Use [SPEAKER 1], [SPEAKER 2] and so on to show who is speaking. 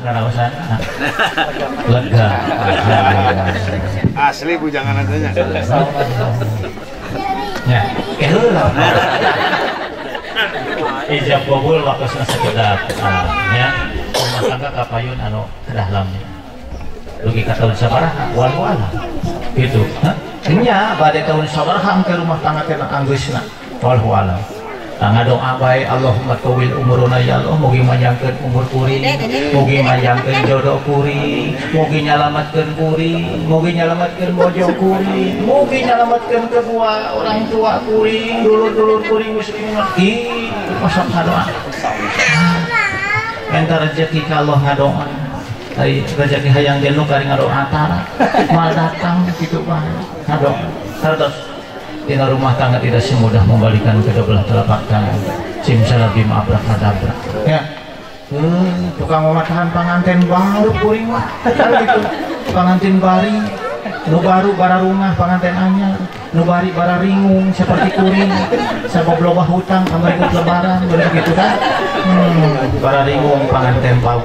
[SPEAKER 1] ngaraosan lega
[SPEAKER 2] asli bujangan adanya
[SPEAKER 1] ya heula ijab kabul wakosna sakedat ya rumah tangga kapayun anu kedahlamnya rugi ka tahun sabaraha wal-wala gitu nya bade tahun sabaraha ke rumah tangga teh anggeusna wal-wala ngadoa bae Allahumma tawil umuruna ya Allah mugi manjangkeun umur kuring mugi manjangkeun jodoh kuring mugi nyalametkeun kuring mugi nyalametkeun bojo kuring mugi nyalametkeun kedua orang tua kuring dulur-dulur kuring muslim ngerti masak ngadoa enta rezeki ka Allah ngadoa ari rezeki hayang jenuh kari ngadoa tara mal datang kitu bae ngadoa terus tinggal rumah tangga tidak semudah membalikan kedua belah telapak tangan simsalabim abrakadabra ya tukang mematahan pengantin baru kuring mah gitu pengantin bari nu baru bara rumah pengantin anyar nu bari bara ringung seperti kuring sabab loba hutang kamari lebaran begitu kan bara ringung pengantin bau